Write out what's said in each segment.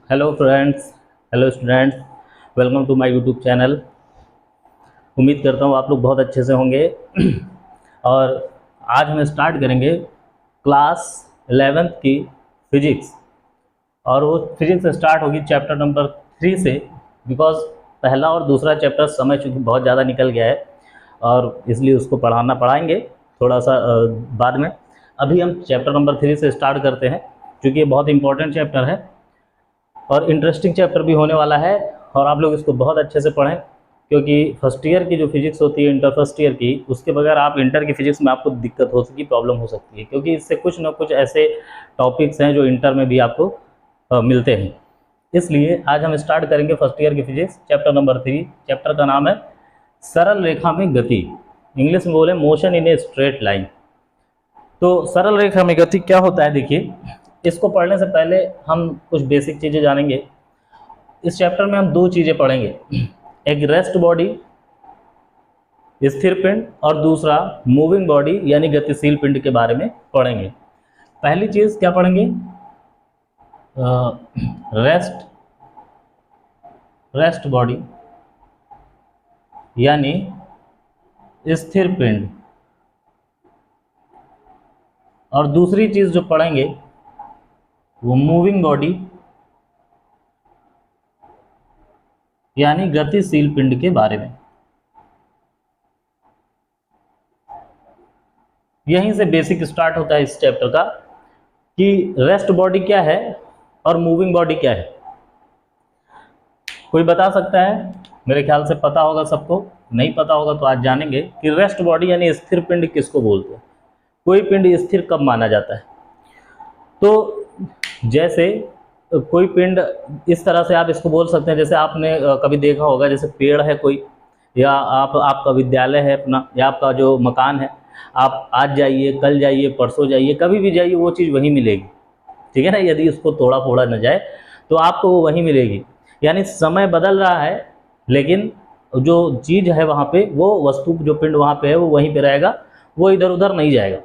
Hello friends, hello students, welcome to my YouTube channel. उम्मीद करता हूँ आप लोग बहुत अच्छे से होंगे। और आज हम स्टार्ट करेंगे क्लास 11th की फिजिक्स। और वो फिजिक्स स्टार्ट होगी चैप्टर नंबर 3 से, बिकॉज पहला और दूसरा चैप्टर समय चूँकि बहुत ज़्यादा निकल गया है और इसलिए उसको पढ़ाएंगे थोड़ा सा बाद में। अभी हम चैप्टर नंबर 3 से स्टार्ट करते हैं, क्योंकि ये बहुत इंपॉर्टेंट चैप्टर है और इंटरेस्टिंग चैप्टर भी होने वाला है। और आप लोग इसको बहुत अच्छे से पढ़ें, क्योंकि फर्स्ट ईयर की जो फिजिक्स होती है, इंटर फर्स्ट ईयर की, उसके बगैर आप इंटर की फिजिक्स में आपको दिक्कत हो सकती है, प्रॉब्लम हो सकती है, क्योंकि इससे कुछ ना कुछ ऐसे टॉपिक्स हैं जो इंटर में भी आपको मिलते हैं। इसलिए आज हम स्टार्ट करेंगे फर्स्ट ईयर की फिजिक्स, चैप्टर नंबर 3। चैप्टर का नाम है सरल रेखा में गति, इंग्लिश में बोले motion in a straight line. तो सरल रेखा में गति क्या होता है, देखिए, इसको पढ़ने से पहले हम कुछ बेसिक चीज़ें जानेंगे। इस चैप्टर में हम दो चीज़ें पढ़ेंगे, एक रेस्ट बॉडी स्थिर पिंड और दूसरा मूविंग बॉडी यानी गतिशील पिंड के बारे में पढ़ेंगे। पहली चीज़ क्या पढ़ेंगे, रेस्ट बॉडी यानी स्थिर पिंड, और दूसरी चीज़ जो पढ़ेंगे वो मूविंग बॉडी यानी गतिशील पिंड के बारे में। यहीं से बेसिक स्टार्ट होता है इस चैप्टर का कि रेस्ट बॉडी क्या है और मूविंग बॉडी क्या है। कोई बता सकता है? मेरे ख्याल से पता होगा सबको, नहीं पता होगा तो आज जानेंगे कि रेस्ट बॉडी यानी स्थिर पिंड किसको बोलते हैं, कोई पिंड स्थिर कब माना जाता है। तो जैसे कोई पिंड इस तरह से आप इसको बोल सकते हैं, जैसे आपने कभी देखा होगा, जैसे पेड़ है कोई, या आपका विद्यालय है अपना, या आपका जो मकान है, आप आज जाइए, कल जाइए, परसों जाइए, कभी भी जाइए, वो चीज़ वहीं मिलेगी, ठीक है ना। यदि उसको तोड़ा फोड़ा न जाए तो आपको वो वहीं मिलेगी। यानी समय बदल रहा है, लेकिन जो चीज़ है वहाँ पे, वो वस्तु जो पिंड वहाँ पे है वो वहीं पे रहेगा, वो इधर उधर नहीं जाएगा।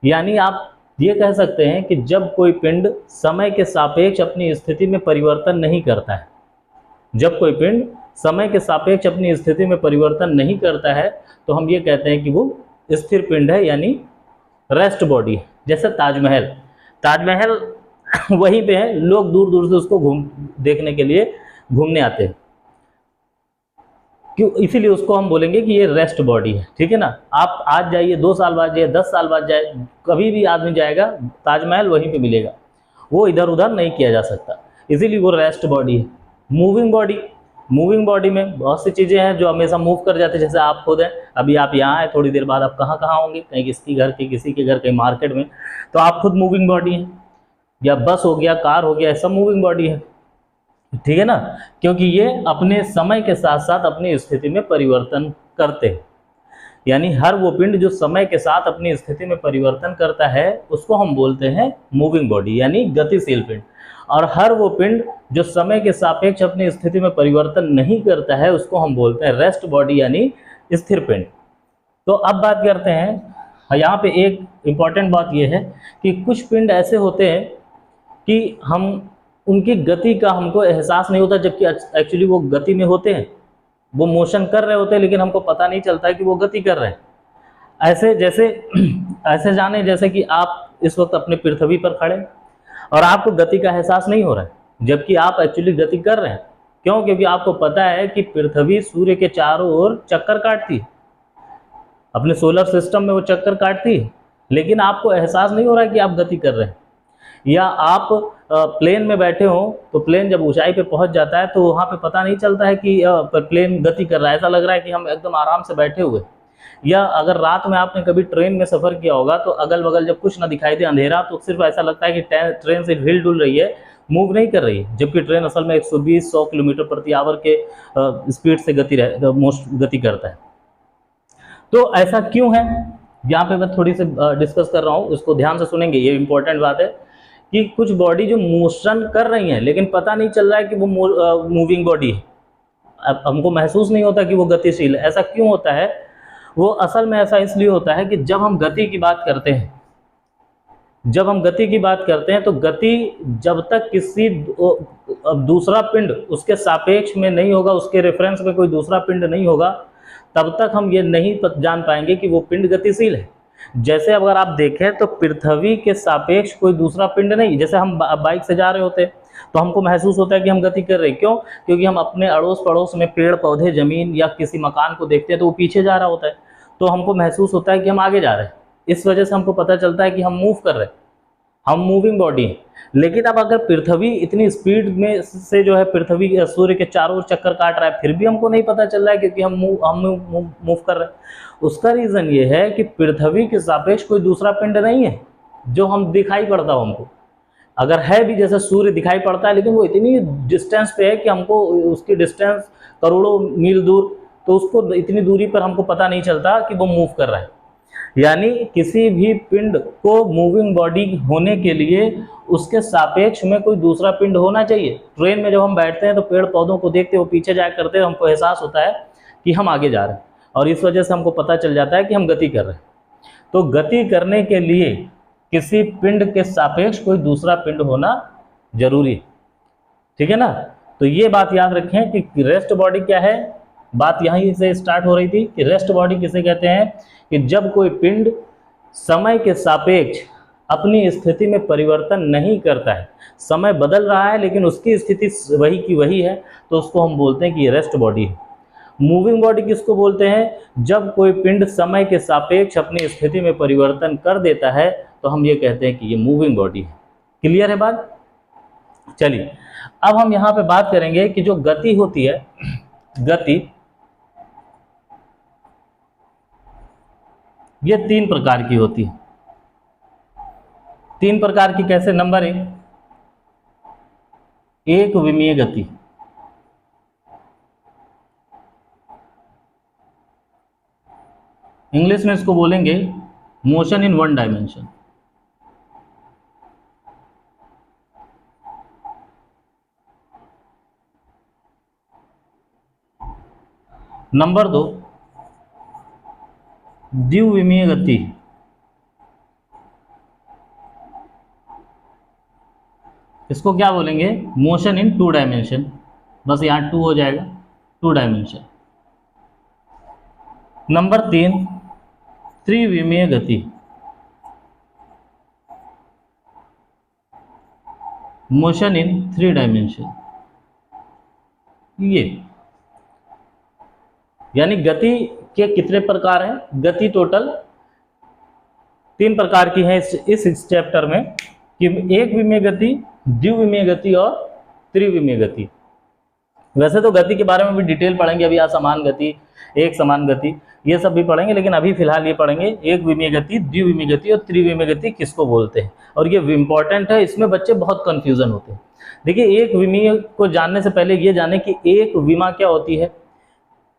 यानी आप ये कह सकते हैं कि जब कोई पिंड समय के सापेक्ष अपनी स्थिति में परिवर्तन नहीं करता है, जब कोई पिंड समय के सापेक्ष अपनी स्थिति में परिवर्तन नहीं करता है, तो हम ये कहते हैं कि वो स्थिर पिंड है, यानी रेस्ट बॉडी है। जैसे ताजमहल वहीं पे है, लोग दूर दूर से उसको देखने के लिए घूमने आते हैं, क्यों? इसीलिए उसको हम बोलेंगे कि ये रेस्ट बॉडी है, ठीक है ना। आप आज जाइए, 2 साल बाद जाइए, 10 साल बाद जाए, कभी भी आदमी जाएगा, ताजमहल वहीं पे मिलेगा, वो इधर उधर नहीं किया जा सकता, इसीलिए वो रेस्ट बॉडी है। मूविंग बॉडी में बहुत सी चीज़ें हैं जो हमेशा मूव कर जाते हैं। जैसे आप खुद हैं, अभी आप यहाँ हैं, थोड़ी देर बाद आप कहाँ कहाँ होंगे, कहीं किसी के घर, कहीं मार्केट में, तो आप खुद मूविंग बॉडी हैं। या बस हो गया, कार हो गया, सब मूविंग बॉडी है, ठीक है ना, क्योंकि ये अपने समय के साथ साथ अपनी स्थिति में परिवर्तन करते हैं। यानी हर वो पिंड जो समय के साथ अपनी स्थिति में परिवर्तन करता है उसको हम बोलते हैं मूविंग बॉडी यानी गतिशील पिंड, और हर वो पिंड जो समय के सापेक्ष अपनी स्थिति में परिवर्तन नहीं करता है उसको हम बोलते हैं रेस्ट बॉडी यानी स्थिर पिंड। तो अब बात करते हैं, यहाँ पे एक इम्पॉर्टेंट बात यह है कि कुछ पिंड ऐसे होते हैं कि हम उनकी गति का हमको एहसास नहीं होता, जबकि एक्चुअली वो गति में होते हैं, वो मोशन कर रहे होते हैं, लेकिन हमको पता नहीं चलता है कि वो गति कर रहे हैं। ऐसे जाने जैसे कि आप इस वक्त अपने पृथ्वी पर खड़े और आपको गति का एहसास नहीं हो रहा है, जबकि आप एक्चुअली गति कर रहे हैं। क्यों? क्योंकि आपको पता है कि पृथ्वी सूर्य के चारों ओर चक्कर काटती है, अपने सोलर सिस्टम में वो चक्कर काटती है, लेकिन आपको एहसास नहीं हो रहा है कि आप गति कर रहे हैं। या आप प्लेन में बैठे हो तो प्लेन जब ऊंचाई पे पहुंच जाता है तो वहाँ पे पता नहीं चलता है कि प्लेन गति कर रहा है, ऐसा लग रहा है कि हम एकदम आराम से बैठे हुए। या अगर रात में आपने कभी ट्रेन में सफ़र किया होगा तो अगल बगल जब कुछ ना दिखाई दे, अंधेरा, तो सिर्फ ऐसा लगता है कि ट्रेन सिर्फ हिल डुल रही है, मूव नहीं कर रही है, जबकि ट्रेन असल में 120-100 किलोमीटर प्रति आवर के स्पीड से गति करता है। तो ऐसा क्यों है, यहाँ पे मैं थोड़ी सी डिस्कस कर रहा हूँ, इसको ध्यान से सुनेंगे, ये इंपॉर्टेंट बात है कि कुछ बॉडी जो मोशन कर रही हैं लेकिन पता नहीं चल रहा है कि वो मूविंग बॉडी है, अब हमको महसूस नहीं होता कि वो गतिशील है। ऐसा क्यों होता है? वो असल में ऐसा इसलिए होता है कि जब हम गति की बात करते हैं, तो गति जब तक किसी अब दूसरा पिंड उसके सापेक्ष में नहीं होगा, उसके रेफरेंस में कोई दूसरा पिंड नहीं होगा, तब तक हम ये नहीं जान पाएंगे कि वो पिंड गतिशील है। जैसे अगर आप देखें तो पृथ्वी के सापेक्ष कोई दूसरा पिंड नहीं, जैसे हम बाइक से जा रहे होते हैं तो हमको महसूस होता है कि हम गति कर रहे हैं, क्यों? क्योंकि हम अपने अड़ोस पड़ोस में पेड़ पौधे, जमीन या किसी मकान को देखते हैं तो वो पीछे जा रहा होता है, तो हमको महसूस होता है कि हम आगे जा रहे हैं। इस वजह से हमको पता चलता है कि हम मूव कर रहे हैं, हम मूविंग बॉडी हैं। लेकिन अब अगर पृथ्वी इतनी स्पीड में से जो है पृथ्वी सूर्य के चारों ओर चक्कर काट रहा है, फिर भी हमको नहीं पता चल रहा है, क्योंकि हम मूव कर रहे हैं। उसका रीज़न ये है कि पृथ्वी के सापेक्ष कोई दूसरा पिंड नहीं है जो हम दिखाई पड़ता हो हमको। अगर है भी, जैसे सूर्य दिखाई पड़ता है, लेकिन वो इतनी डिस्टेंस पे है कि हमको उसकी डिस्टेंस करोड़ों मील दूर, तो उसको इतनी दूरी पर हमको पता नहीं चलता कि वो मूव कर रहा है। यानी किसी भी पिंड को मूविंग बॉडी होने के लिए उसके सापेक्ष में कोई दूसरा पिंड होना चाहिए। ट्रेन में जब हम बैठते हैं तो पेड़ पौधों को देखते, वो पीछे जाया करते हैं, हमको एहसास होता है कि हम आगे जा रहे हैं, और इस वजह से हमको पता चल जाता है कि हम गति कर रहे हैं। तो गति करने के लिए किसी पिंड के सापेक्ष कोई दूसरा पिंड होना जरूरी है, ठीक है ना। तो ये बात याद रखें कि रेस्ट बॉडी क्या है। बात यहीं से स्टार्ट हो रही थी कि रेस्ट बॉडी किसे कहते हैं, कि जब कोई पिंड समय के सापेक्ष अपनी स्थिति में परिवर्तन नहीं करता है, समय बदल रहा है लेकिन उसकी स्थिति वही की वही है, तो उसको हम बोलते हैं कि ये रेस्ट बॉडी है। मूविंग बॉडी किसको बोलते हैं, जब कोई पिंड समय के सापेक्ष अपनी स्थिति में परिवर्तन कर देता है तो हम ये कहते हैं कि ये मूविंग बॉडी है। क्लियर है बात? चलिए अब हम यहाँ पे बात करेंगे कि जो गति होती है, गति ये 3 प्रकार की होती है। 3 प्रकार की कैसे? नंबर 1, एक विमीय गति। इंग्लिश में इसको बोलेंगे motion in one dimension. Number 2, द्विविमीय गति। इसको क्या बोलेंगे? Motion in 2 dimension. बस यहाँ 2 हो जाएगा, 2 डायमेंशन। नंबर 3, त्रिविमीय गति। Motion in 3 dimension. ये यानी गति के कितने प्रकार हैं? गति टोटल 3 प्रकार की है इस चैप्टर में, कि एक विमीय गति, द्विविमीय गति और त्रिविमीय गति। वैसे तो गति के बारे में भी डिटेल पढ़ेंगे, अभी असमान गति, एक समान गति, ये सब भी पढ़ेंगे, लेकिन अभी फिलहाल ये पढ़ेंगे एक विमीय गति, द्विविमीय गति और त्रिविमीय गति किसको बोलते हैं। और ये इम्पॉर्टेंट है, इसमें बच्चे बहुत कंफ्यूजन होते हैं। देखिए, एक विमीय को जानने से पहले ये जाने कि एक विमा क्या होती है।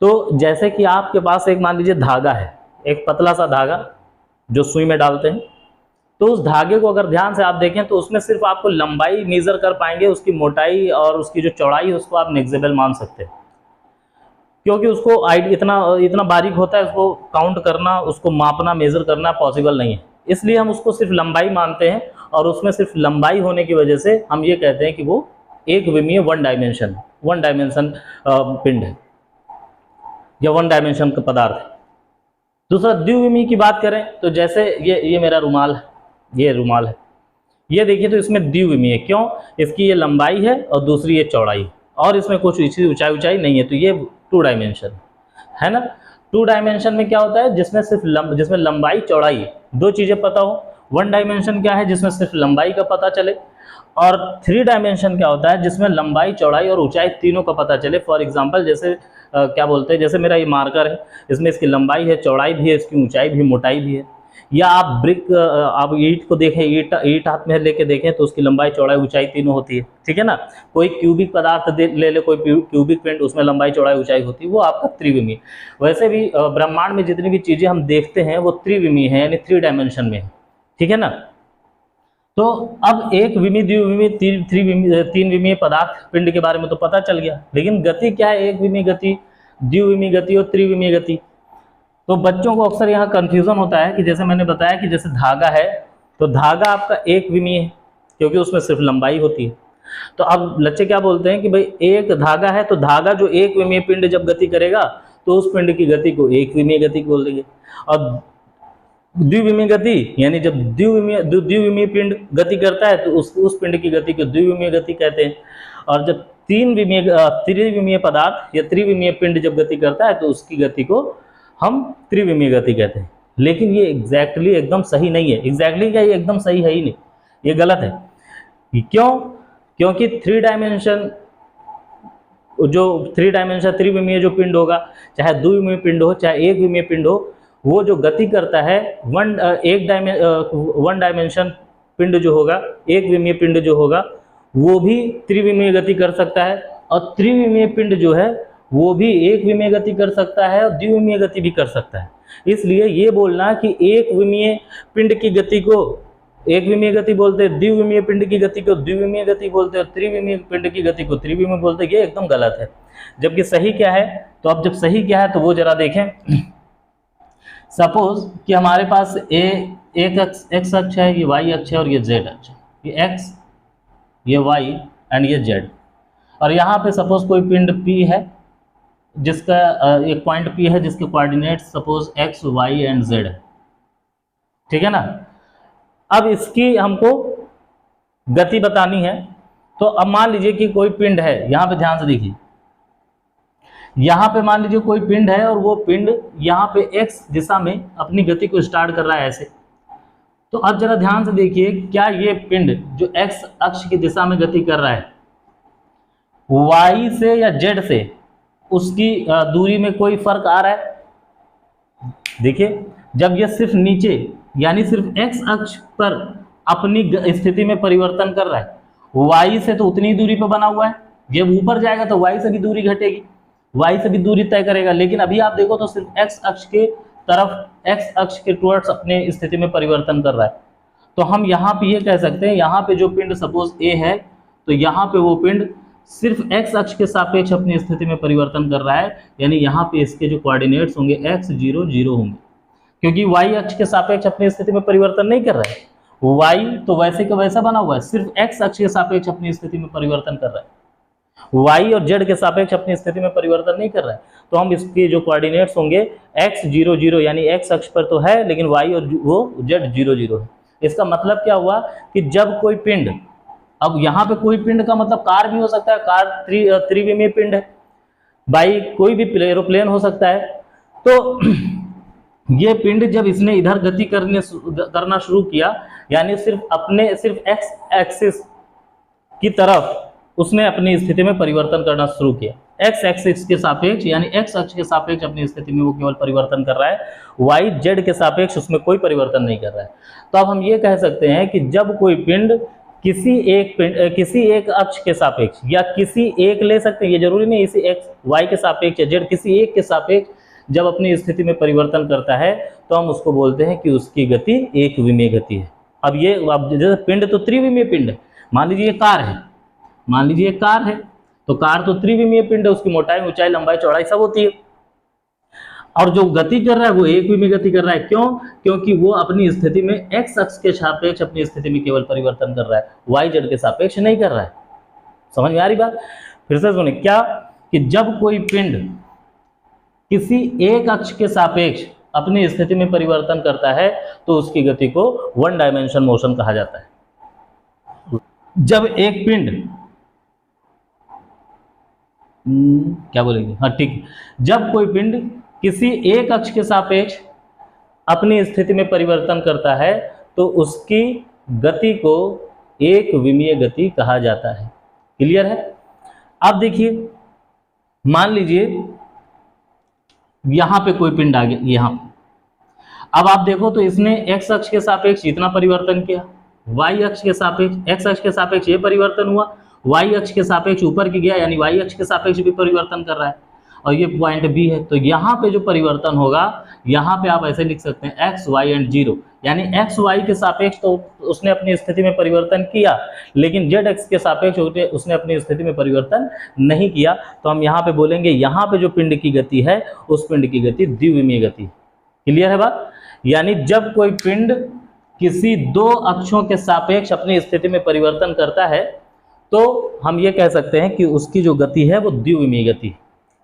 तो जैसे कि आपके पास एक मान लीजिए धागा है, एक पतला सा धागा जो सुई में डालते हैं, तो उस धागे को अगर ध्यान से आप देखें तो उसमें सिर्फ आपको लंबाई मेजर कर पाएंगे, उसकी मोटाई और उसकी जो चौड़ाई है उसको आप नेग्लिजिबल मान सकते हैं, क्योंकि उसको इतना बारीक होता है, उसको काउंट करना, उसको मापना, मेजर करना पॉसिबल नहीं है। इसलिए हम उसको सिर्फ लंबाई मानते हैं, और उसमें सिर्फ लंबाई होने की वजह से हम ये कहते हैं कि वो एक विमीय वन डायमेंशन पिंड है या वन डायमेंशन का पदार्थ है। दूसरा द्विविमीय की बात करें तो जैसे ये मेरा रुमाल है, ये रुमाल है, ये देखिए तो इसमें द्विविमीय, क्यों? इसकी ये लंबाई है और दूसरी ये चौड़ाई है, और इसमें कुछ ऊंचाई नहीं है, तो ये 2 डायमेंशन है ना। 2 डायमेंशन में क्या होता है? जिसमें लंबाई चौड़ाई 2 चीज़ें पता हो। 1 डायमेंशन क्या है? जिसमें सिर्फ लंबाई का पता चले। और 3 डायमेंशन क्या होता है? जिसमें लंबाई, चौड़ाई और ऊंचाई तीनों का पता चले। फॉर एग्जांपल जैसे क्या बोलते हैं, जैसे मेरा ये मार्कर है, इसमें इसकी लंबाई है, चौड़ाई भी है, इसकी ऊंचाई भी, मोटाई भी है। या आप ईंट को देखें, ईंट हाथ में लेके देखें तो उसकी लंबाई, चौड़ाई, ऊंचाई तीनों होती है, ठीक है ना। कोई क्यूबिक पदार्थ ले ले, कोई क्यूबिक पिंड, उसमें लंबाई, चौड़ाई, ऊंचाई होती है, वो आपका त्रिविमीय। वैसे भी ब्रह्मांड में जितनी भी चीज़ें हम देखते हैं वो त्रिविमीय है, यानी 3 डायमेंशन में है, ठीक है ना। तो अब एक विमीय, द्विविमीय, तीन विमीय पदार्थ पिंड के बारे में तो पता चल गया, लेकिन गति क्या है? एक विमीय गति, द्विविमीय गति और त्रिविमीय गति। तो बच्चों को अक्सर यहाँ कंफ्यूजन होता है कि जैसे मैंने बताया कि जैसे धागा है, तो धागा आपका एक विमीय है क्योंकि उसमें सिर्फ लंबाई होती है। तो अब लक्ष्य क्या बोलते हैं कि भाई एक धागा है, तो धागा जो एक विमीय पिंड जब गति करेगा तो उस पिंड की गति को एक विमीय गति बोल देंगे। और द्विविमीय गति यानी जब द्विविमीय पिंड गति करता है तो उस पिंड की गति को द्विविमीय गति कहते हैं। और जब त्रिविमीय पदार्थ या त्रिविमीय पिंड जब गति करता है तो उसकी गति को हम त्रिविमीय गति कहते हैं। लेकिन ये एग्जैक्टली एकदम सही नहीं है। एग्जैक्टली क्या, ये एकदम सही है ही नहीं, ये गलत है। क्यों? क्योंकि थ्री डायमेंशन त्रिविमीय जो पिंड होगा, चाहे द्विविमीय पिंड हो चाहे एक विमीय पिंड हो, वो जो गति करता है वन डायमेंशन पिंड जो होगा, एक विमीय पिंड जो होगा, वो भी त्रिविमीय गति कर सकता है। और त्रिविमीय पिंड जो है वो भी एक विमीय गति कर सकता है और द्विविमीय गति भी कर सकता है। इसलिए ये बोलना कि एक विमीय पिंड की गति को एक विमीय गति बोलते हैं, द्विविमीय पिंड की गति को द्विविमीय गति बोलते हैं, त्रिविमीय पिंड की गति को त्रिविमीय बोलते हैं, ये एकदम गलत है। जबकि सही क्या है, तो अब जब सही क्या है तो वो जरा देखें। सपोज कि हमारे पास एक एक्स अक्ष है, ये वाई अक्ष है और ये जेड अक्ष है, ये एक्स ये वाई एंड ये जेड। और यहाँ पे सपोज कोई पिंड P है जिसका एक पॉइंट P है जिसके coordinate suppose X Y and Z है, ठीक है ना। अब इसकी हमको गति बतानी है। तो अब मान लीजिए कि कोई पिंड है, यहाँ पे ध्यान से देखिए, यहाँ पे मान लीजिए कोई पिंड है और वो पिंड यहाँ पे x दिशा में अपनी गति को स्टार्ट कर रहा है ऐसे। तो अब जरा ध्यान से देखिए, क्या ये पिंड जो x अक्ष की दिशा में गति कर रहा है y से या z से उसकी दूरी में कोई फर्क आ रहा है? देखिए, जब ये सिर्फ नीचे यानी सिर्फ x अक्ष पर अपनी स्थिति में परिवर्तन कर रहा है, y से तो उतनी दूरी पर बना हुआ है, जब ऊपर जाएगा तो y से भी दूरी घटेगी, y से भी दूरी तय करेगा। लेकिन अभी आप देखो तो सिर्फ x अक्ष के तरफ, x अक्ष के टुवर्ड्स अपने स्थिति में परिवर्तन कर रहा है। तो हम यहाँ पे ये कह सकते हैं, यहाँ पे जो पिंड सपोज A है तो यहाँ पे वो पिंड सिर्फ x अक्ष के सापेक्ष अपनी स्थिति में परिवर्तन कर रहा है, यानी यहाँ पे इसके जो कोऑर्डिनेट्स होंगे x 0 0 होंगे, क्योंकि y अक्ष के सापेक्ष अपनी स्थिति में परिवर्तन नहीं कर रहा है। y तो वैसे का वैसा बना हुआ है, सिर्फ x अक्ष के सापेक्ष अपनी स्थिति में परिवर्तन कर रहा है, y और z के सापेक्ष अपनी स्थिति में परिवर्तन नहीं कर रहा है। तो हम इसके जो कोऑर्डिनेट्स होंगे x 0 0 यानी x अक्ष पर तो है लेकिन y और वो z 0 0 है। इसका मतलब क्या हुआ कि जब कोई पिंड, अब यहाँ पे कोई पिंड का मतलब कार भी हो सकता है, कार त्रिविमीय पिंड है, बाई कोई भी एरोप्लेन हो सकता है। तो ये पिंड जब इसने इधर गति करना शुरू किया, यानी सिर्फ एक्स एक्सिस की तरफ उसने अपनी स्थिति में परिवर्तन करना शुरू किया, एक्स एक्सिस के सापेक्ष यानी एक्स अक्ष के सापेक्ष अपनी स्थिति में वो केवल परिवर्तन कर रहा है, वाई जेड के सापेक्ष उसमें कोई परिवर्तन नहीं कर रहा है। तो अब हम ये कह सकते हैं कि जब कोई पिंड किसी एक अक्ष के सापेक्ष या किसी एक ले सकते हैं, ये जरूरी नहीं इसी एक्स वाई के सापेक्ष या जेड, किसी एक के सापेक्ष जब अपनी स्थिति में परिवर्तन करता है तो हम उसको बोलते हैं कि उसकी गति एक विमीय गति है। अब जैसे पिंड तो त्रिविमीय पिंड है, मान लीजिए कार है, तो कार तो त्रिविमीय पिंड है, उसकी मोटाई ऊंचाई लंबाई चौड़ाई सब होती है, और जो गति कर रहा है वो एक विमीय गति कर रहा है। क्यों? क्योंकि वो अपनी स्थिति में एक्स अक्ष के सापेक्ष अपनी स्थिति में केवल परिवर्तन कर रहा है, वाई जेड के सापेक्ष नहीं कर रहा है। समझ में आ रही बात? फिर से सुनिए, क्या कि जब कोई पिंड किसी एक अक्ष के सापेक्ष अपनी स्थिति में परिवर्तन करता है तो उसकी गति को वन डायमेंशन मोशन कहा जाता है। जब एक पिंड क्या बोलेंगे, हाँ ठीक है, जब कोई पिंड किसी एक अक्ष के सापेक्ष अपनी स्थिति में परिवर्तन करता है तो उसकी गति को एक विमीय गति कहा जाता है। क्लियर है? अब देखिए, मान लीजिए यहां पे कोई पिंड आ गया, यहां अब आप देखो तो इसने एक्स अक्ष के सापेक्ष इतना परिवर्तन किया, वाई अक्ष के सापेक्ष एक्स अक्ष के सापेक्ष ये परिवर्तन हुआ, वाई अक्ष के सापेक्ष ऊपर की गया यानी वाई अक्ष के सापेक्ष भी परिवर्तन कर रहा है, और ये पॉइंट बी है। तो यहाँ पे जो परिवर्तन होगा, यहाँ पे आप ऐसे लिख सकते हैं एक्स वाई एंड जीरो, यानी एक्स वाई के सापेक्ष तो उसने अपनी स्थिति में परिवर्तन किया, लेकिन जेड एक्स के सापेक्ष उसने अपनी स्थिति में परिवर्तन नहीं किया। तो हम यहाँ पे बोलेंगे यहाँ पे जो पिंड की गति है उस पिंड की गति द्विविमीय गति। क्लियर है बात? यानी जब कोई पिंड किसी दो अक्षों के सापेक्ष अपनी स्थिति में परिवर्तन करता है तो हम ये कह सकते हैं कि उसकी जो गति है वो द्विविमीय गति।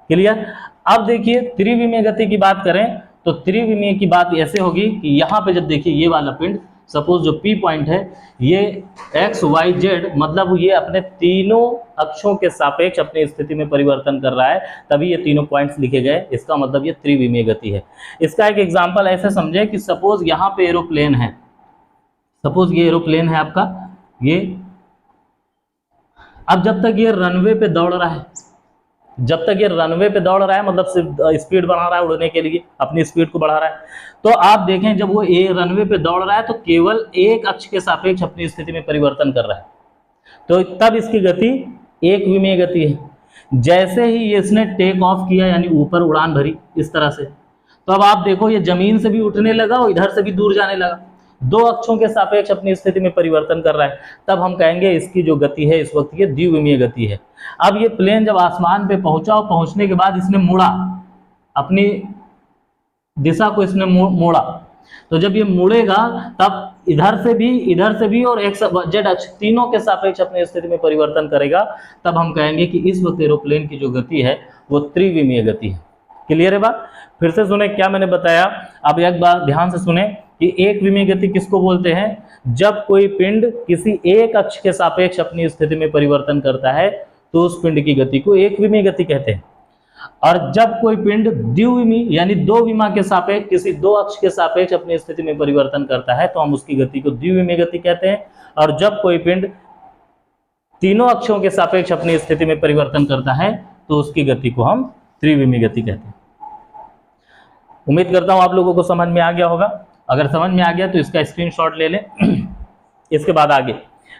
क्लियर। अब देखिए त्रिविमीय गति की बात करें तो त्रिविमीय की बात ऐसे होगी कि यहाँ पे जब देखिए ये वाला पिंड, सपोज जो P पॉइंट है ये x y z, मतलब ये अपने तीनों अक्षों के सापेक्ष अपनी स्थिति में परिवर्तन कर रहा है, तभी ये तीनों पॉइंट्स लिखे गए। इसका मतलब ये त्रिविमीय गति है। इसका एक एग्जांपल ऐसे समझे कि सपोज यहाँ पे एरोप्लेन है, सपोज ये एरोप्लेन है आपका, ये अब जब तक ये रनवे पे दौड़ रहा है, जब तक ये रनवे पे दौड़ रहा है मतलब सिर्फ स्पीड बढ़ा रहा है उड़ने के लिए, अपनी स्पीड को बढ़ा रहा है, तो आप देखें जब वो रनवे पे दौड़ रहा है तो केवल एक अक्ष के सापेक्ष अपनी स्थिति में परिवर्तन कर रहा है, तो तब इसकी गति एक विमीय गति है। जैसे ही ये इसने टेक ऑफ किया यानी ऊपर उड़ान भरी इस तरह से, तो अब आप देखो ये जमीन से भी उठने लगा और इधर से भी दूर जाने लगा, दो अक्षों के सापेक्ष अपनी स्थिति में परिवर्तन कर रहा है, तब हम कहेंगे इसकी जो गति है इस वक्त ये द्विविमीय गति है। अब ये प्लेन जब आसमान पे पहुंचा और पहुंचने के बाद इसने मुड़ा, अपनी दिशा को इसने मोड़ा, तो जब ये मुड़ेगा तब इधर से भी और एक्स जेड अक्ष तीनों के सापेक्ष अपनी स्थिति में परिवर्तन करेगा, तब हम कहेंगे कि इस वक्त एरोप्लेन की जो गति है वो त्रिविमीय गति है। क्लियर है बात। फिर से सुने क्या मैंने बताया, अब एक बार ध्यान से सुने कि एक विमीय गति किसको बोलते हैं, जब कोई पिंड किसी एक अक्ष के सापेक्ष अपनी स्थिति में परिवर्तन करता है तो उस पिंड की गति को एक विमीय गति कहते हैं। और जब कोई पिंड द्विविमीय यानी दो विमा के सापेक्ष किसी दो अक्ष के सापेक्ष अपनी स्थिति में परिवर्तन करता है तो हम उसकी गति को द्विविमीय गति कहते हैं। और जब कोई पिंड तीनों अक्षों के सापेक्ष अपनी स्थिति में परिवर्तन करता है तो उसकी गति को हम त्रिविमीय गति कहते हैं। उम्मीद करता हूं आप लोगों को समझ में आ गया होगा। अगर समझ में आ गया तो इसका स्क्रीनशॉट ले लें। इसके बाद आगे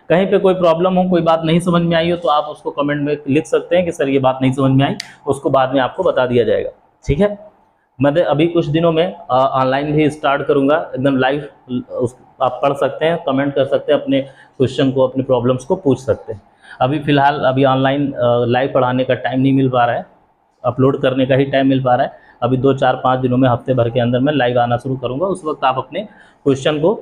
कहीं पे कोई प्रॉब्लम हो, कोई बात नहीं समझ में आई हो तो आप उसको कमेंट में लिख सकते हैं कि सर ये बात नहीं समझ में आई, उसको बाद में आपको बता दिया जाएगा। ठीक है, मैं अभी कुछ दिनों में ऑनलाइन भी स्टार्ट करूंगा, एकदम लाइव आप पढ़ सकते हैं, कमेंट कर सकते हैं, अपने क्वेश्चन को अपने प्रॉब्लम्स को पूछ सकते हैं। अभी फ़िलहाल अभी ऑनलाइन लाइव पढ़ाने का टाइम नहीं मिल पा रहा है, अपलोड करने का ही टाइम मिल पा रहा है। अभी 2-4-5 दिनों में, हफ्ते भर के अंदर मैं लाइव आना शुरू करूंगा, उस वक्त आप अपने क्वेश्चन को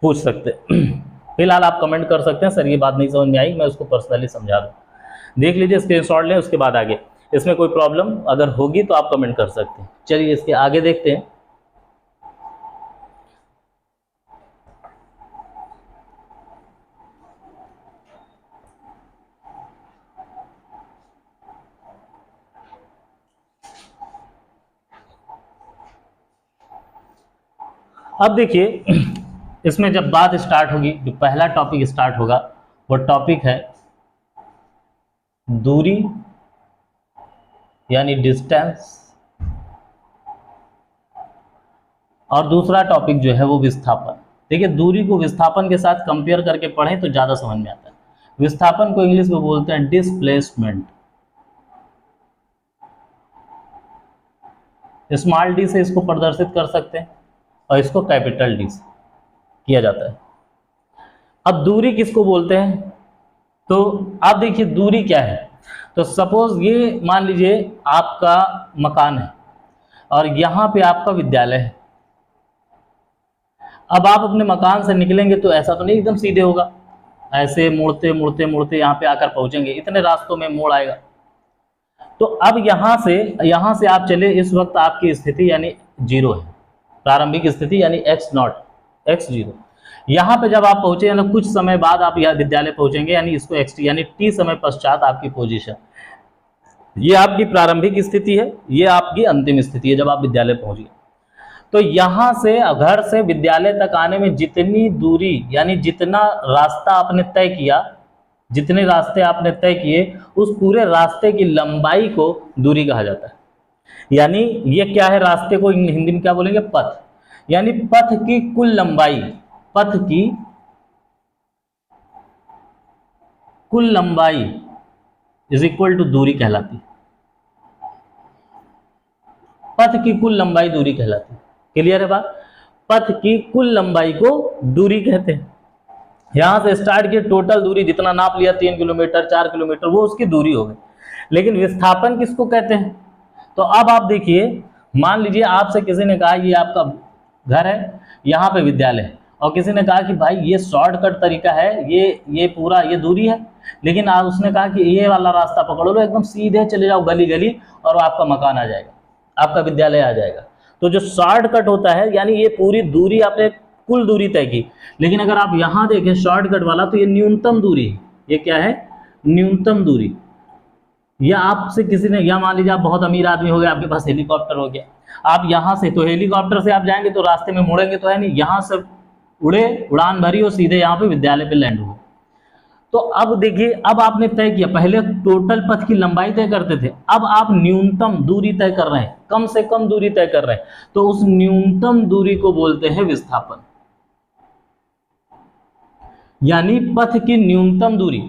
पूछ सकते हैं। फिलहाल आप कमेंट कर सकते हैं सर ये बात नहीं समझ में आई, मैं उसको पर्सनली समझा दूँ। देख लीजिए, स्क्रीनशॉट लें, उसके बाद आगे इसमें कोई प्रॉब्लम अगर होगी तो आप कमेंट कर सकते हैं। चलिए इसके आगे देखते हैं। अब देखिए इसमें जब बात स्टार्ट होगी, जो पहला टॉपिक स्टार्ट होगा वो टॉपिक है दूरी यानी डिस्टेंस, और दूसरा टॉपिक जो है वो विस्थापन। देखिए दूरी को विस्थापन के साथ कंपेयर करके पढ़ें तो ज़्यादा समझ में आता है। विस्थापन को इंग्लिश में बोलते हैं डिस्प्लेसमेंट। स्मॉल डी से इसको प्रदर्शित कर सकते हैं और इसको कैपिटल डी से किया जाता है। अब दूरी किसको बोलते हैं, तो आप देखिए दूरी क्या है। तो सपोज ये मान लीजिए आपका मकान है और यहाँ पे आपका विद्यालय है। अब आप अपने मकान से निकलेंगे तो ऐसा तो नहीं एकदम सीधे होगा, ऐसे मुड़ते मुड़ते मुड़ते यहाँ पे आकर पहुँचेंगे, इतने रास्तों में मोड़ आएगा। तो अब यहाँ से आप चले, इस वक्त आपकी स्थिति यानी 0 है, प्रारंभिक स्थिति यानी x0 x0। यहाँ पे जब आप पहुँचे यानी कुछ समय बाद आप यहाँ विद्यालय पहुँचेंगे, यानी इसको xt यानी t समय पश्चात आपकी पोजीशन, ये आपकी प्रारंभिक स्थिति है, ये आपकी अंतिम स्थिति है जब आप विद्यालय पहुँचे। तो यहाँ से घर से विद्यालय तक आने में जितनी दूरी यानी जितना रास्ता आपने तय किया, जितने रास्ते आपने तय किए, उस पूरे रास्ते की लंबाई को दूरी कहा जाता है। यानी ये क्या है, रास्ते को हिंदी में क्या बोलेंगे, पथ। यानी पथ की कुल लंबाई, पथ की कुल लंबाई इज इक्वल टू दूरी कहलाती है। पथ की कुल लंबाई दूरी कहलाती है। क्लियर है बात। पथ की कुल लंबाई को दूरी कहते हैं। यहां से स्टार्ट किए, टोटल दूरी जितना नाप लिया 3 किलोमीटर 4 किलोमीटर, वो उसकी दूरी हो गई। लेकिन विस्थापन किसको कहते हैं, तो अब आप देखिए, मान लीजिए आपसे किसी ने कहा ये आपका घर है, यहाँ पे विद्यालय है, और किसी ने कहा कि भाई ये शॉर्टकट तरीका है, ये पूरा ये दूरी है, लेकिन आज उसने कहा कि ये वाला रास्ता पकड़ लो, एकदम सीधे चले जाओ गली गली और आपका मकान आ जाएगा, आपका विद्यालय आ जाएगा। तो जो शॉर्टकट होता है, यानी ये पूरी दूरी आपने कुल दूरी तय की, लेकिन अगर आप यहाँ देखें शॉर्टकट वाला तो ये न्यूनतम दूरी है। ये क्या है? न्यूनतम दूरी। या आपसे किसी ने, या मान लीजिए आप बहुत अमीर आदमी हो गए, आपके पास हेलीकॉप्टर हो गया, आप यहाँ से, तो हेलीकॉप्टर से आप जाएंगे तो रास्ते में मुड़ेंगे तो है नहीं, यहाँ से उड़े, उड़ान भरी और सीधे यहाँ पे विद्यालय पे लैंड हुए। तो अब देखिए, अब आपने तय किया, पहले टोटल पथ की लंबाई तय करते थे, अब आप न्यूनतम दूरी तय कर रहे हैं, कम से कम दूरी तय कर रहे हैं, तो उस न्यूनतम दूरी को बोलते हैं विस्थापन। यानी पथ की न्यूनतम दूरी,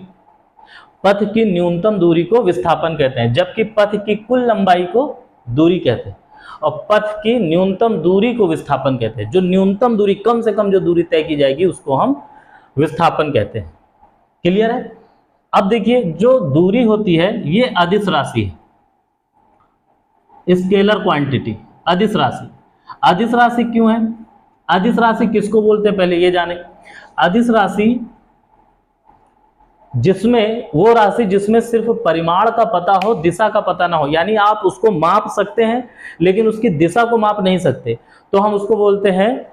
पथ की न्यूनतम दूरी को विस्थापन कहते हैं, जबकि पथ की कुल लंबाई को दूरी कहते हैं, और पथ की न्यूनतम दूरी को विस्थापन कहते हैं। जो न्यूनतम दूरी, कम से कम जो दूरी तय की जाएगी उसको हम विस्थापन कहते हैं। क्लियर है? अब देखिए, जो दूरी होती है ये अदिश राशि है, स्केलर क्वांटिटी, अदिश राशि। अदिश राशि क्यों है? अदिश राशि किसको बोलते हैं पहले ये जाने। अदिश राशि जिसमें, वो राशि जिसमें सिर्फ परिमाण का पता हो, दिशा का पता ना हो, यानी आप उसको माप सकते हैं लेकिन उसकी दिशा को माप नहीं सकते, तो हम उसको बोलते हैं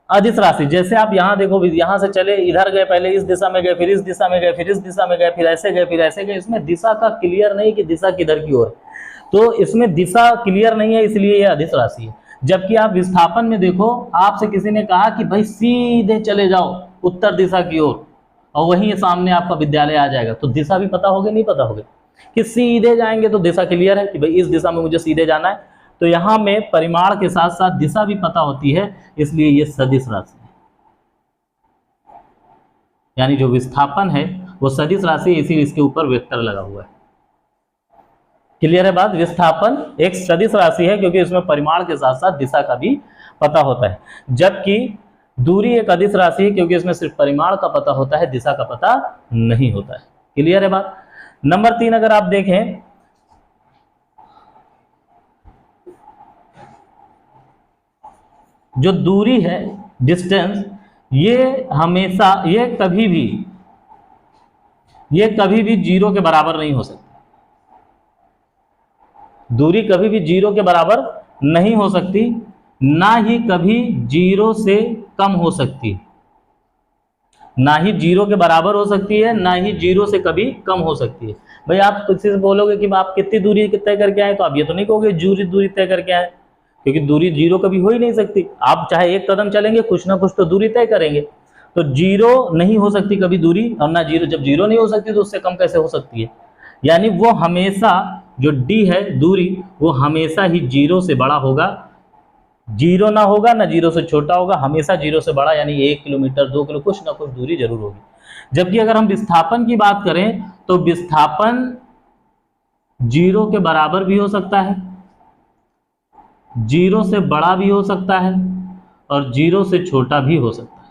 अदिश राशि। जैसे आप यहाँ देखो, यहाँ से चले, इधर गए, पहले इस दिशा में गए, फिर इस दिशा में गए, फिर इस दिशा में गए, फिर ऐसे गए, फिर ऐसे गए, इसमें दिशा का क्लियर नहीं कि दिशा किधर की ओर है, तो इसमें दिशा क्लियर नहीं है, इसलिए यह अदिश राशि है। जबकि आप विस्थापन में देखो, आपसे किसी ने कहा कि भाई सीधे चले जाओ उत्तर दिशा की ओर और वहीं सामने आपका विद्यालय आ जाएगा, तो दिशा भी पता होगी, नहीं पता होगी कि सीधे जाएंगे तो दिशा क्लियर है कि भाई इस दिशा में मुझे सीधे जाना है। तो यहाँ में परिमाण के साथ साथ दिशा भी पता होती है, इसलिए ये सदिश राशि है। यानी जो विस्थापन है वो सदिश राशि, इसीलिए इसके ऊपर वेक्टर लगा हुआ है। क्लियर है बात? विस्थापन एक सदिश राशि है क्योंकि इसमें परिमाण के साथ साथ दिशा का भी पता होता है, जबकि दूरी एक अदिश राशि है क्योंकि इसमें सिर्फ परिमाण का पता होता है, दिशा का पता नहीं होता है। क्लियर है बात? नंबर 3 अगर आप देखें, जो दूरी है, डिस्टेंस, ये हमेशा, ये कभी भी जीरो के बराबर नहीं हो सकती। दूरी कभी भी जीरो के बराबर नहीं हो सकती, ना ही कभी जीरो से कम हो सकती, ना ही जीरो के बराबर हो सकती है, ना ही जीरो से कभी कम हो सकती है। भाई आप किसी से बोलोगे कि आप कितनी दूरी तय करके आए, तो आप ये तो नहीं कहोगे दूरी तय करके आए, क्योंकि दूरी जीरो कभी हो ही नहीं सकती। आप चाहे एक कदम चलेंगे, कुछ ना कुछ तो दूरी तय करेंगे, तो जीरो नहीं हो सकती कभी दूरी, और ना जीरो, जब जीरो नहीं हो सकती तो उससे कम कैसे हो सकती है। यानी वो हमेशा, जो डी है दूरी, वो हमेशा ही जीरो से बड़ा होगा, जीरो ना होगा ना जीरो से छोटा होगा, हमेशा जीरो से बड़ा, यानी 1 किलोमीटर 2 किलो कुछ ना कुछ दूरी जरूर होगी। जबकि अगर हम विस्थापन की बात करें तो विस्थापन जीरो के बराबर भी हो सकता है, जीरो से बड़ा भी हो सकता है, और जीरो से छोटा भी हो सकता है।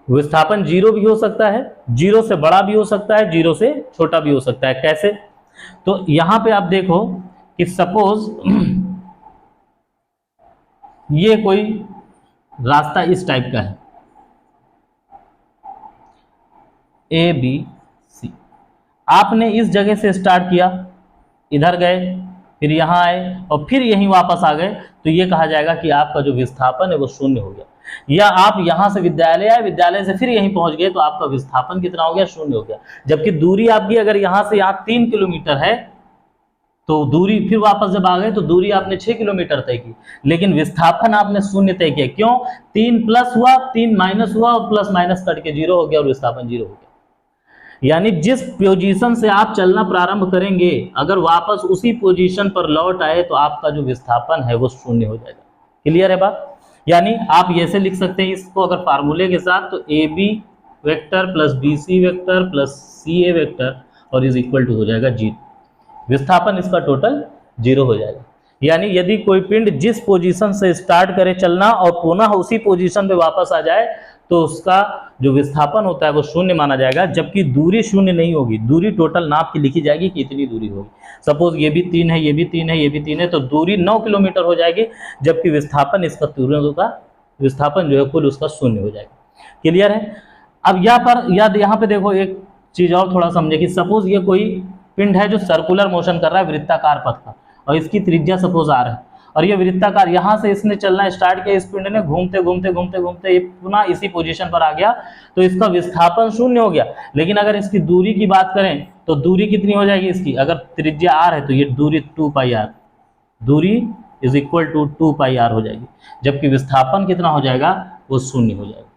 विस्थापन जीरो भी हो सकता है, जीरो से बड़ा भी हो सकता है, जीरो से छोटा भी हो सकता है। कैसे? तो यहां पे आप देखो कि सपोज ये कोई रास्ता इस टाइप का है, ए बी सी, आपने इस जगह से स्टार्ट किया, इधर गए, फिर यहाँ आए और फिर यहीं वापस आ गए, तो ये कहा जाएगा कि आपका जो विस्थापन है वो शून्य हो गया। या आप यहाँ से विद्यालय आए, विद्यालय से फिर यहीं पहुंच गए, तो आपका विस्थापन कितना हो गया? शून्य हो गया। जबकि दूरी आपकी अगर यहाँ से यहाँ 3 किलोमीटर है, तो दूरी, फिर वापस जब आ गए तो दूरी आपने 6 किलोमीटर तय की, लेकिन विस्थापन आपने शून्य तय किया। क्यों? 3 प्लस हुआ, 3 माइनस हुआ, और प्लस माइनस करके जीरो हो गया, और विस्थापन जीरो हो गया। यानी जिस पोजीशन से आप चलना प्रारंभ करेंगे, अगर वापस उसी पोजीशन पर लौट आए तो आपका जो विस्थापन है वो शून्य हो जाएगा। क्लियर है बात? यानी आप ऐसे लिख सकते हैं इसको अगर फार्मूले के साथ, तो A B vector plus B C vector plus C A vector और इज इक्वल टू हो जाएगा जीरो। विस्थापन इसका टोटल जीरो हो जाएगा। यानी यदि कोई पिंड जिस पोजीशन से स्टार्ट करे चलना और पुनः उसी पोजीशन पे वापस आ जाए, तो उसका जो विस्थापन होता है वो शून्य माना जाएगा। जबकि दूरी शून्य नहीं होगी, दूरी टोटल नाप की लिखी जाएगी कि इतनी दूरी होगी। सपोज ये भी 3 है, ये भी 3 है, ये भी 3 है, तो दूरी 9 किलोमीटर हो जाएगी, जबकि विस्थापन इसका, विस्थापन जो है कुल उसका शून्य हो जाएगा। क्लियर है? अब यहाँ पे देखो एक चीज और थोड़ा समझे कि सपोज ये कोई पिंड है जो सर्कुलर मोशन कर रहा है वृत्ताकार पथ का, और इसकी त्रिज्या सपोज r है, और ये वृत्ताकार यहाँ से इसने चलना स्टार्ट किया, इस पिंड ने घूमते घूमते घूमते घूमते ये पुनः इसी पोजीशन पर आ गया, तो इसका विस्थापन शून्य हो गया। लेकिन अगर इसकी दूरी की बात करें तो दूरी कितनी हो जाएगी इसकी, अगर त्रिज्या r है तो ये दूरी 2πr, दूरी इज इक्वल टू 2πr हो जाएगी, जबकि विस्थापन कितना हो जाएगा, वो शून्य हो जाएगा।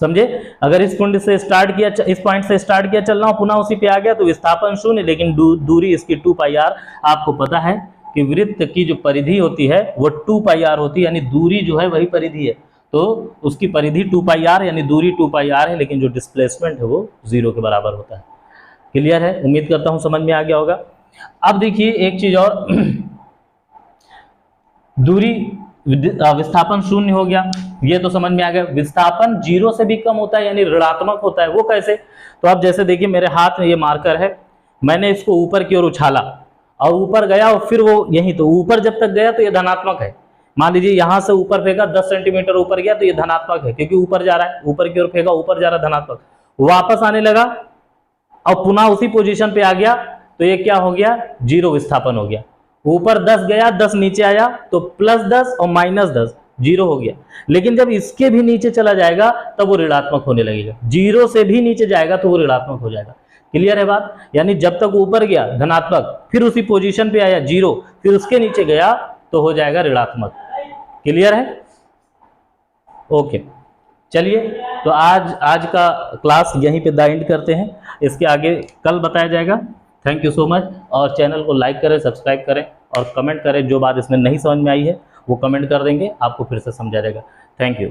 समझे, अगर इस पॉइंट से स्टार्ट किया, इस पॉइंट से स्टार्ट किया चलना, पुनः उसी पे आ गया तो विस्थापन शून्य, लेकिन दूरी इसकी 2πr। आपको पता है कि वृत्त की जो परिधि होती है वो 2πr होती है, यानी दूरी जो है वही परिधि है, तो उसकी परिधि 2πr यानी दूरी 2πr है, लेकिन जो डिस्प्लेसमेंट है वो 0 के बराबर होता है। क्लियर है, उम्मीद करता हूं समझ में आ गया होगा। अब देखिए एक चीज और, दूरी विस्थापन शून्य हो गया, ये तो समझ में आ गया। विस्थापन 0 से भी कम होता है यानी ऋणात्मक होता है, वो कैसे, तो आप जैसे देखिए मेरे हाथ में ये मार्कर है, मैंने इसको ऊपर की ओर उछाला और ऊपर गया और फिर वो यहीं, तो ऊपर जब तक गया तो ये धनात्मक है। मान लीजिए यहां से ऊपर फेंका 10 सेंटीमीटर ऊपर गया तो ये धनात्मक है, क्योंकि ऊपर जा रहा है, ऊपर की ओर फेंका ऊपर जा रहा है, धनात्मक। वापस आने लगा और पुनः उसी पोजीशन पे आ गया तो ये क्या हो गया, 0 विस्थापन हो गया। ऊपर 10 गया, 10 नीचे आया तो +10 और -10, 0 हो गया। लेकिन जब इसके भी नीचे चला जाएगा तब वो ऋणात्मक होने लगेगा, 0 से भी नीचे जाएगा तो वो ऋणात्मक हो जाएगा। क्लियर है बात, यानी जब तक ऊपर गया धनात्मक, फिर उसी पोजीशन पे आया 0, फिर उसके नीचे गया तो हो जाएगा ऋणात्मक। क्लियर है, ओके। चलिए तो आज का क्लास यहीं पे द एंड करते हैं, इसके आगे कल बताया जाएगा। थैंक यू सो मच, और चैनल को लाइक करें, सब्सक्राइब करें और कमेंट करें, जो बात इसमें नहीं समझ में आई है वो कमेंट कर देंगे, आपको फिर से समझा जाएगा। Thank you.